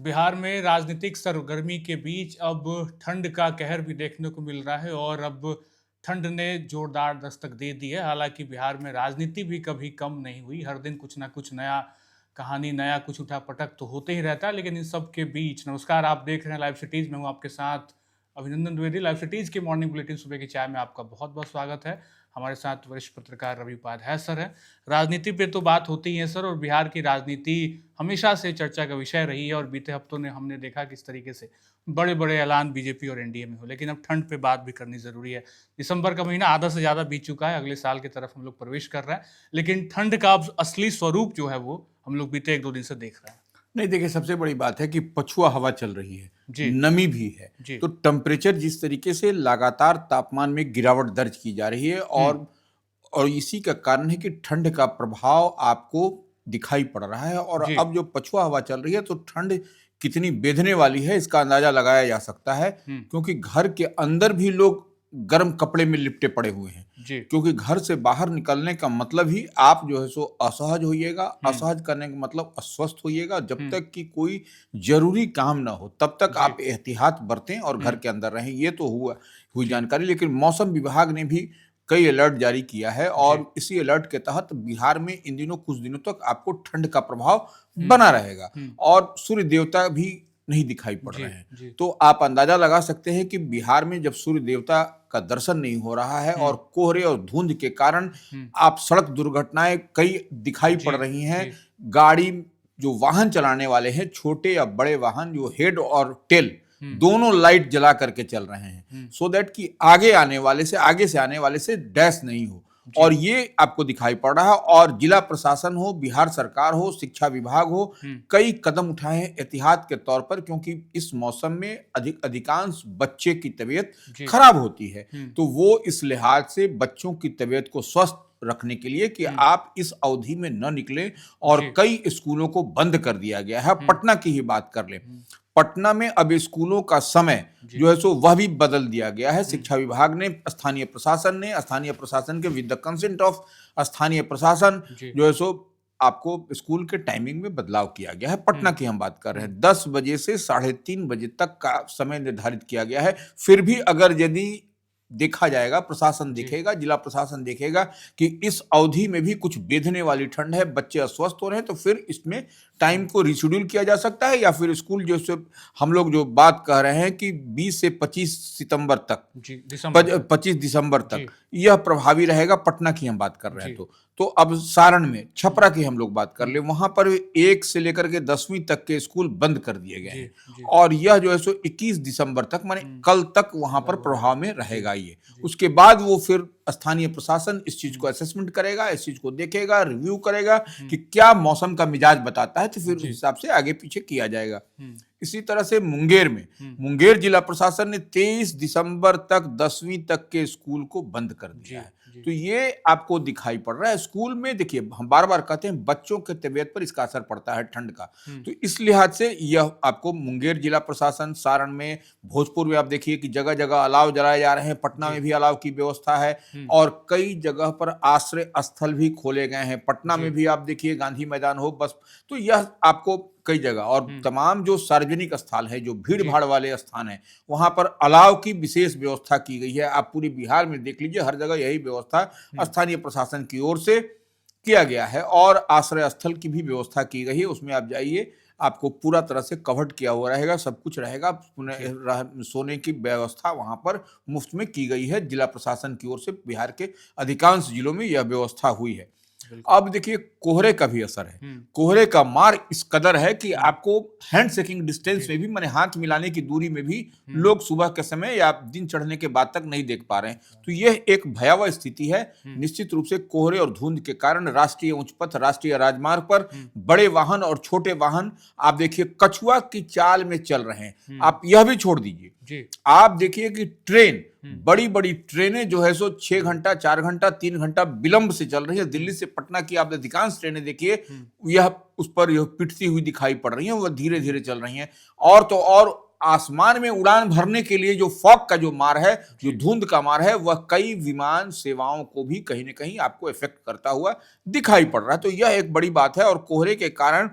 बिहार में राजनीतिक सरगर्मी के बीच अब ठंड का कहर भी देखने को मिल रहा है और अब ठंड ने जोरदार दस्तक दे दी है। हालांकि बिहार में राजनीति भी कभी कम नहीं हुई, हर दिन कुछ ना कुछ नया कहानी, नया कुछ उठापटक तो होते ही रहता है। लेकिन इन सब के बीच नमस्कार, आप देख रहे हैं लाइव सिटीज में, हूँ आपके साथ अभिनंदन द्विवेदी। लाइव सिटीज की मॉर्निंग बुलेटिन सुबह की चाय में आपका बहुत बहुत स्वागत है। हमारे साथ वरिष्ठ पत्रकार रवि उपाध्याय सर है। राजनीति पे तो बात होती है सर, और बिहार की राजनीति हमेशा से चर्चा का विषय रही है और बीते हफ्तों ने हमने देखा किस तरीके से बड़े बड़े ऐलान बीजेपी और एनडीए में हो। लेकिन अब ठंड पे बात भी करनी जरूरी है। दिसंबर का महीना आधा से ज्यादा बीत चुका है, अगले साल की तरफ हम लोग प्रवेश कर रहे हैं, लेकिन ठंड का अब असली स्वरूप जो है वो हम लोग बीते एक दो दिन से देख रहे हैं। नहीं, देखिए, सबसे बड़ी बात है कि पछुआ हवा चल रही है जी नमी भी है। जी। तो टेम्परेचर जिस तरीके से लगातार तापमान में गिरावट दर्ज की जा रही है और इसी का कारण है कि ठंड का प्रभाव आपको दिखाई पड़ रहा है। और जी अब जो पछुआ हवा चल रही है तो ठंड कितनी बेधने वाली है इसका अंदाजा लगाया जा सकता है, क्योंकि घर के अंदर भी लोग गर्म कपड़े में लिपटे पड़े हुए हैं। जी क्योंकि घर से बाहर निकलने का मतलब ही आप जो है सो असहज होइएगा, असहज करने का मतलब अस्वस्थ होइएगा। जब तक कि कोई जरूरी काम ना हो तब तक जी आप एहतियात बरतें और घर के अंदर रहें। ये तो हुई जी जानकारी। लेकिन मौसम विभाग ने भी कई अलर्ट जारी किया है और इसी अलर्ट के तहत बिहार में इन दिनों कुछ दिनों तक आपको ठंड का प्रभाव बना रहेगा और सूर्य देवता भी नहीं दिखाई पड़ जी रहे हैं। जी तो आप अंदाजा लगा सकते हैं कि बिहार में जब सूर्य देवता का दर्शन नहीं हो रहा है और कोहरे और धुंध के कारण आप सड़क दुर्घटनाएं कई दिखाई पड़ रही हैं। जी गाड़ी, जो वाहन चलाने वाले हैं, छोटे या बड़े वाहन, जो हेड और टेल दोनों लाइट जला करके चल रहे हैं, सो दैट कि आगे से आने वाले से डैश नहीं हो। और ये आपको दिखाई पड़ रहा है। और जिला प्रशासन हो, बिहार सरकार हो, शिक्षा विभाग हो, कई कदम उठाए हैं एहतियात के तौर पर, क्योंकि इस मौसम में अधिकांश बच्चे की तबीयत खराब होती है। तो वो इस लिहाज से बच्चों की तबीयत को स्वस्थ रखने के लिए कि आप इस अवधि में न निकलें, और कई स्कूलों को बंद कर दिया गया है। पटना की ही बात कर लें, पटना में अब स्कूलों का समय जो है सो वह भी बदल दिया गया है। शिक्षा विभाग ने, स्थानीय प्रशासन के विद द कंसेंट ऑफ स्थानीय प्रशासन जो है सो आपको स्कूल के टाइमिंग में बदलाव किया गया है। पटना की हम बात कर रहे हैं, 10 बजे से 3:30 बजे तक का समय निर्धारित किया गया है। फिर भी अगर यदि देखा जाएगा, प्रशासन देखेगा, जिला प्रशासन देखेगा कि इस अवधि में भी कुछ बेधने वाली ठंड है, बच्चे अस्वस्थ हो रहे हैं, तो फिर इसमें टाइम को रिशेड्यूल किया जा सकता है, या फिर स्कूल जो से हम लोग जो बात कह रहे हैं कि 20 से 25 सितंबर तक, 25 दिसंबर तक यह प्रभावी रहेगा। पटना की हम बात कर रहे हैं तो अब सारण में, छपरा की हम लोग बात कर ले, वहां पर 1 से लेकर के 10वीं तक के स्कूल बंद कर दिए गए हैं। और यह जो है सो 21 दिसंबर तक, माने कल तक वहां पर प्रभाव में रहेगा ये। उसके बाद वो फिर स्थानीय प्रशासन इस चीज को असेसमेंट करेगा, इस चीज को देखेगा, रिव्यू करेगा कि क्या मौसम का मिजाज बताता है, तो फिर उस हिसाब से आगे पीछे किया जाएगा। इसी तरह से मुंगेर जिला प्रशासन ने 23 दिसंबर तक 10वीं तक के स्कूल को बंद कर दिया है। तो ये आपको दिखाई पड़ रहा है। स्कूल में देखिए, हम बार बार कहते हैं बच्चों के तबीयत पर इसका असर पड़ता है ठंड का, तो इस लिहाज से यह आपको मुंगेर जिला प्रशासन, सारण में, भोजपुर में आप देखिए कि जगह जगह अलाव जलाए जा रहे हैं। पटना में भी अलाव की व्यवस्था है और कई जगह पर आश्रय स्थल भी खोले गए हैं। पटना में भी आप देखिए, गांधी मैदान हो, बस, तो यह आपको कई जगह, और तमाम जो सार्वजनिक स्थल है, जो भीड़ भाड़ वाले स्थान है, वहां पर अलाव की विशेष व्यवस्था की गई है। आप पूरी बिहार में देख लीजिए, हर जगह यही व्यवस्था स्थानीय प्रशासन की ओर से किया गया है। और आश्रय स्थल की भी व्यवस्था की गई है, उसमें आप जाइए, आपको पूरा तरह से कवर्ड किया हुआ रहेगा, सब कुछ रहेगा। सोने की व्यवस्था वहां पर मुफ्त में की गई है। जिला प्रशासन की ओर से बिहार के अधिकांश जिलों में यह व्यवस्था हुई है। अब देखिए, कोहरे का भी असर है। कोहरे का मार इस कदर है कि आपको हैंड शेकिंग डिस्टेंस में भी, माने हाथ मिलाने की दूरी में भी, लोग सुबह के समय या दिन चढ़ने के बाद तक नहीं देख पा रहे हैं। तो यह एक भयावह स्थिति है। निश्चित रूप से कोहरे और धुंध के कारण राष्ट्रीय उच्च पथ, राष्ट्रीय राजमार्ग पर बड़े वाहन और छोटे वाहन आप देखिए कछुआ की चाल में चल रहे हैं। आप यह भी छोड़ दीजिए, आप देखिए कि ट्रेन, बड़ी बड़ी ट्रेनें जो है सो 6 घंटा, 4 घंटा, 3 घंटा विलंब से चल रही है। दिल्ली से पटना की आप अधिकांश ट्रेनें देखिए, यह उस पर यह पिटती हुई दिखाई पड़ रही हैं, वह धीरे धीरे चल रही हैं। और तो और आसमान में उड़ान भरने के लिए जो फॉग का जो मार है, जो धुंध का मार है, वह कई विमान सेवाओं को भी कहीं न कहीं आपको इफेक्ट करता हुआ दिखाई पड़ रहा है। तो यह एक बड़ी बात है। और कोहरे के कारण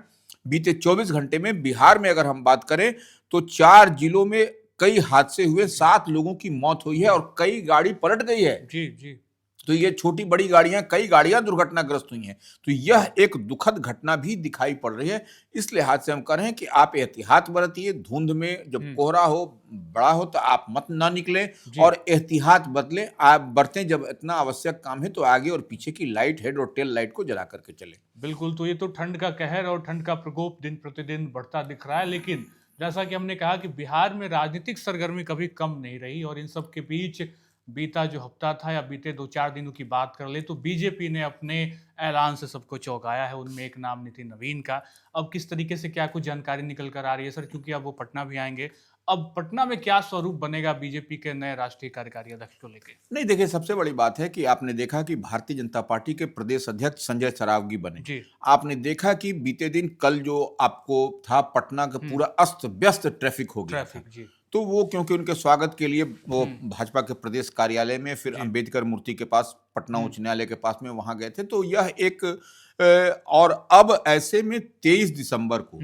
बीते 24 घंटे में बिहार में अगर हम बात करें तो 4 जिलों में कई हादसे हुए, 7 लोगों की मौत हुई है और कई गाड़ी पलट गई है। जी जी। तो ये छोटी बड़ी गाड़ियां, कई गाड़ियां दुर्घटनाग्रस्त हुई हैं। तो यह एक दुखद घटना भी दिखाई पड़ रही है। इस लिहाज से हम कह रहे हैं कि आप एहतियात बरतिए, धुंध में जब कोहरा हो, बड़ा हो, तो आप मत ना निकलें और एहतियात बदलें, आप बरतें। जब इतना आवश्यक काम है तो आगे और पीछे की लाइट, हेड और टेल लाइट को जला करके चलें। बिल्कुल, तो ये तो ठंड का कहर और ठंड का प्रकोप दिन प्रतिदिन बढ़ता दिख रहा है, लेकिन जैसा कि हमने कहा कि बिहार में राजनीतिक सरगर्मी कभी कम नहीं रही और इन सब के बीच बीता जो हफ्ता था या बीते 2-4 दिनों की बात कर ले तो बीजेपी ने अपने ऐलान से सबको चौंकाया है। उनमें एक नाम नितिन नवीन का। अब किस तरीके से क्या कुछ जानकारी निकल कर आ रही है सर, क्योंकि अब वो पटना भी आएंगे। अब पटना में क्या स्वरूप बनेगा बीजेपी के नए राष्ट्रीय कार्यकारी अध्यक्ष को लेके? नहीं, देखिए, सबसे बड़ी बात है कि आपने देखा कि भारतीय जनता पार्टी के प्रदेश अध्यक्ष संजय सरावगी बने। जी। आपने देखा कि बीते दिन कल जो आपको था, पटना का पूरा अस्त व्यस्त ट्रैफिक हो गया था। जी। तो वो क्योंकि उनके स्वागत के लिए वो भाजपा के प्रदेश कार्यालय में, फिर अंबेडकर मूर्ति के पास, पटना उच्च न्यायालय के पास में वहां गए थे। तो यह एक और अब ऐसे में 23 दिसंबर को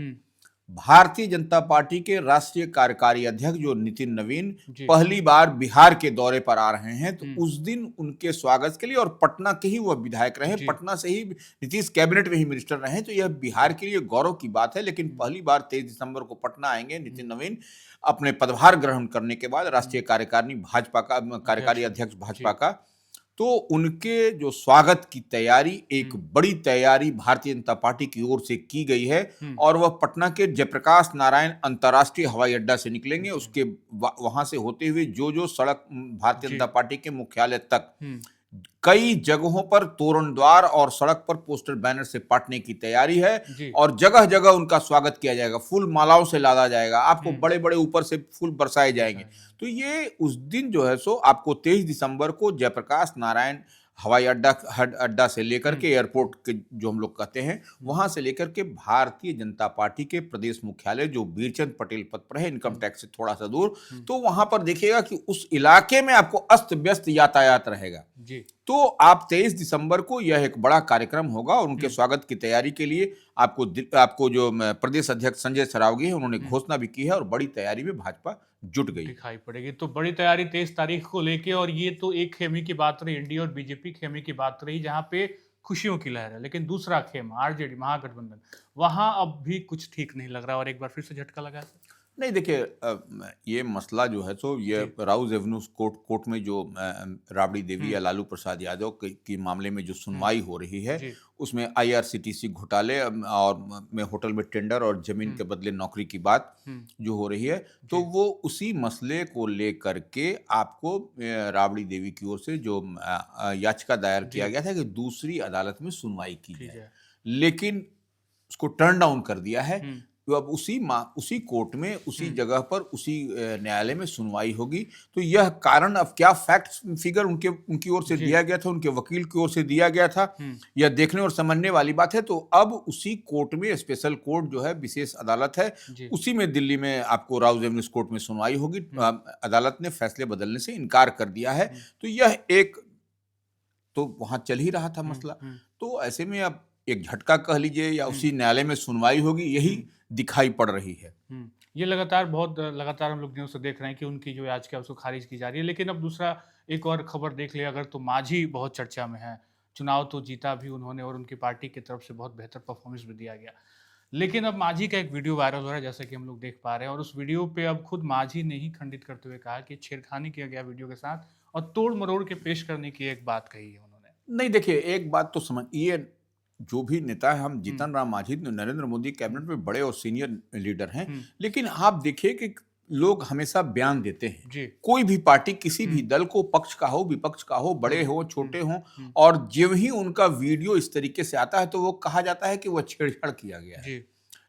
भारतीय जनता पार्टी के राष्ट्रीय कार्यकारी अध्यक्ष जो नितिन नवीन पहली बार बिहार के दौरे पर आ रहे हैं। तो उस दिन उनके स्वागत के लिए, और पटना के ही वह विधायक रहे, पटना से ही नीतीश कैबिनेट में ही मिनिस्टर रहे, तो यह बिहार के लिए गौरव की बात है। लेकिन पहली बार 23 दिसंबर को पटना आएंगे नितिन नवीन अपने पदभार ग्रहण करने के बाद, राष्ट्रीय कार्यकारिणी भाजपा का, कार्यकारी अध्यक्ष भाजपा का। तो उनके जो स्वागत की तैयारी, एक बड़ी तैयारी भारतीय जनता पार्टी की ओर से की गई है और वह पटना के जयप्रकाश नारायण अंतर्राष्ट्रीय हवाई अड्डा से निकलेंगे। उसके वहां से होते हुए जो सड़क भारतीय जनता पार्टी के मुख्यालय तक कई जगहों पर तोरण द्वार और सड़क पर पोस्टर बैनर से पाटने की तैयारी है और जगह जगह उनका स्वागत किया जाएगा, फूल मालाओं से लादा जाएगा, आपको बड़े बड़े ऊपर से फूल बरसाए जाएंगे। तो ये उस दिन जो है सो आपको 23 दिसंबर को जयप्रकाश नारायण हवाई अड्डा से लेकर के एयरपोर्ट के जो हम लोग कहते हैं, वहां से लेकर के भारतीय जनता पार्टी के प्रदेश मुख्यालय जो बीरचंद पटेल पथ पर है, इनकम टैक्स से थोड़ा सा दूर, तो वहां पर देखिएगा कि उस इलाके में आपको अस्त व्यस्त यातायात रहेगा। तो आप 23 दिसंबर को यह एक बड़ा कार्यक्रम होगा और उनके स्वागत की तैयारी के लिए आपको जो प्रदेश अध्यक्ष संजय सरावगी है, उन्होंने घोषणा भी की है और बड़ी तैयारी में भाजपा जुट गई दिखाई पड़ेगी। तो बड़ी तैयारी 23 तारीख को लेके, और ये तो एक खेमे की बात रही, एनडीए और बीजेपी खेमे की बात रही जहां पे खुशियों की लहर है। लेकिन दूसरा खेमा आरजेडी महागठबंधन, वहां अब भी कुछ ठीक नहीं लग रहा और एक बार फिर से झटका लगा है। नहीं, देखिए, ये मसला जो है सो ये राउज एवेन्यू कोर्ट में जो राबड़ी देवी या लालू प्रसाद यादव के मामले में जो सुनवाई हो रही है, उसमें आईआरसीटीसी घोटाले और में होटल में टेंडर और जमीन के बदले नौकरी की बात जो हो रही है, तो वो उसी मसले को लेकर के आपको राबड़ी देवी की ओर से जो याचिका दायर किया गया था कि दूसरी अदालत में सुनवाई की जाए, लेकिन उसको टर्न डाउन कर दिया है। तो अब उसी कोर्ट में, उसी जगह पर, उसी न्यायालय में सुनवाई होगी। तो यह कारण, अब क्या फैक्ट फिगर उनकी ओर से दिया गया था, उनके वकील की ओर से दिया गया था, यह देखने और समझने वाली बात है। तो अब उसी कोर्ट में, स्पेशल कोर्ट जो है, विशेष अदालत है, उसी में दिल्ली में आपको राउज एवेन्यू कोर्ट में सुनवाई होगी। अदालत ने फैसले बदलने से इनकार कर दिया है। तो यह एक तो वहां चल ही रहा था मसला, तो ऐसे में अब एक झटका कह लीजिए या उसी न्यायालय में सुनवाई होगी, यही दिखाई पड़ रही है। ये लगातार हम लोग न्यूज़ से देख रहे हैं कि उनकी जो याचिका है उसको खारिज की जा रही है। लेकिन अब दूसरा एक और खबर देख ले अगर, तो मांझी बहुत चर्चा में है। चुनाव तो जीता भी उन्होंने और उनकी पार्टी की तरफ से बहुत बेहतर परफॉर्मेंस भी दिया गया। लेकिन अब मांझी का एक वीडियो वायरल हो रहा है, जैसा कि हम लोग देख पा रहे हैं, और उस वीडियो पे अब खुद मांझी ने ही खंडित करते हुए कहा कि छेड़खानी किया गया वीडियो के साथ और तोड़ मरोड़ के पेश करने की एक बात कही है उन्होंने। नहीं, देखिए, एक बात तो समझिए, जो भी नेता है, हम जीतन राम मांझी नरेंद्र मोदी कैबिनेट में बड़े और सीनियर लीडर हैं, लेकिन आप देखिए कि लोग हमेशा बयान देते हैं, कोई भी पार्टी, किसी भी दल को, पक्ष का हो, विपक्ष का हो, बड़े हो, छोटे हो, और जब ही उनका वीडियो इस तरीके से आता है तो वो कहा जाता है कि वह छेड़छाड़ किया गया है।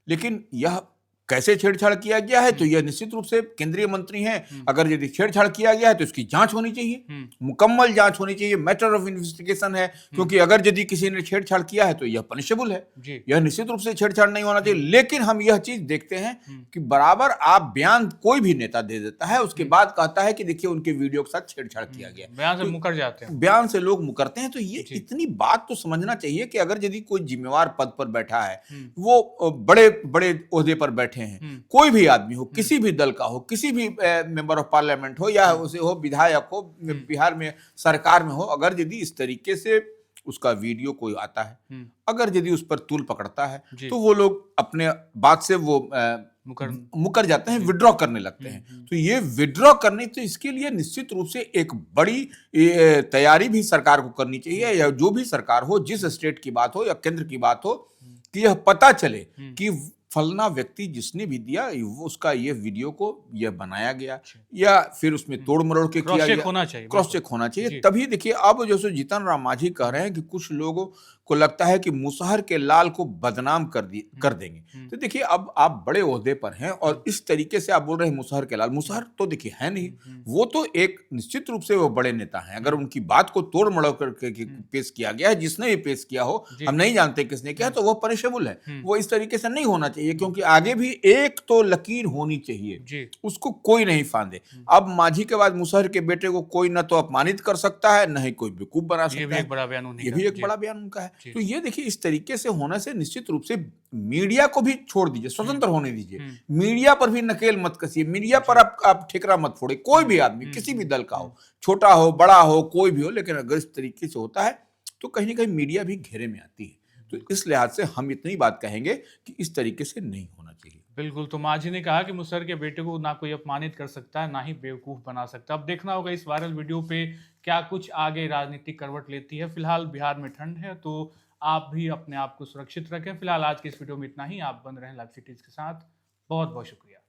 लेकिन यह कैसे छेड़छाड़ किया गया है, तो यह निश्चित रूप से केंद्रीय मंत्री हैं, अगर यदि छेड़छाड़ किया गया है तो इसकी जांच होनी चाहिए, मुकम्मल जांच होनी चाहिए, मैटर ऑफ इन्वेस्टिगेशन है, क्योंकि अगर यदि किसी ने छेड़छाड़ किया है तो यह पनिशेबल है, यह निश्चित रूप से छेड़छाड़ नहीं होना चाहिए। लेकिन हम यह चीज देखते हैं कि बराबर आप बयान कोई भी नेता दे देता है, उसके बाद कहता है कि देखिए उनके वीडियो के साथ छेड़छाड़ किया गया, बयान से मुकर जाते हैं, बयान से लोग मुकरते हैं। तो ये इतनी बात तो समझना चाहिए कि अगर यदि कोई जिम्मेवार पद पर बैठा है, वो बड़े बड़े ओहदे पर बैठे हैं, कोई भी आदमी हो, किसी भी दल का हो, किसी भी मेंबर ऑफ पार्लियामेंट हो या उसे हो विधायक हो, बिहार में सरकार में हो, अगर यदि इस तरीके से उसका वीडियो कोई आता है, अगर यदि उस पर तूल पकड़ता है, तो वो लोग अपने बात से वो मुकर जाते हैं, विड्रॉ करने लगते हैं। तो ये विड्रॉ करने, तो इसके लिए निश्चित रूप से एक बड़ी तैयारी भी सरकार को करनी चाहिए, या जो भी सरकार हो, जिस स्टेट की बात हो या केंद्र की बात हो, कि यह पता चले कि फलना व्यक्ति जिसने भी दिया उसका ये वीडियो को यह बनाया गया, या फिर उसमें तोड़ मरोड़ के किया गया, क्रॉस चेक होना चाहिए। तभी देखिए, अब जो जीतन राम मांझी कह रहे हैं कि कुछ लोगों को लगता है कि मुसहर के लाल को बदनाम कर देंगे। तो देखिए, अब आप बड़े ओहदे पर हैं और इस तरीके से आप बोल रहे हैं मुसहर के लाल। मुसहर तो देखिए है नहीं, वो तो एक निश्चित रूप से वो बड़े नेता हैं। अगर उनकी बात को तोड़ मरोड़ करके पेश किया गया है, जिसने भी पेश किया हो, हम नहीं जानते किसने किया, तो वो पनिशेबल है। वो इस तरीके से नहीं होना चाहिए, क्योंकि आगे भी एक तो लकीर होनी चाहिए, उसको कोई नहीं फांदे। अब मांझी के बाद मुसहर के बेटे को कोई न तो अपमानित कर सकता है, न ही कोई बेवकूफ बना सकता है। ये भी एक बड़ा बयान उनका है। तो ये देखिए, इस तरीके से होने से निश्चित रूप से मीडिया को भी छोड़ दीजिए, स्वतंत्र होने दीजिए, मीडिया पर भी नकेल मत कसिए, मीडिया पर आप ठिकरा मत फोड़े। कोई भी आदमी, किसी भी दल का हो, छोटा हो बड़ा हो, कोई भी हो, लेकिन अगर इस तरीके से होता है तो कहीं ना कहीं मीडिया भी घेरे में आती है। तो इस लिहाज से हम इतनी बात कहेंगे कि इस तरीके से नहीं होना चाहिए। बिल्कुल। तो मांझी ने कहा कि मुसहर के बेटे को ना कोई अपमानित कर सकता है, ना ही बेवकूफ बना सकता। अब देखना होगा इस वायरल वीडियो पे क्या कुछ आगे राजनीतिक करवट लेती है। फिलहाल बिहार में ठंड है, तो आप भी अपने आप को सुरक्षित रखें। फिलहाल आज की इस वीडियो में इतना ही। आप बन रहे हैं लाइव सिटीज के साथ। बहुत बहुत शुक्रिया।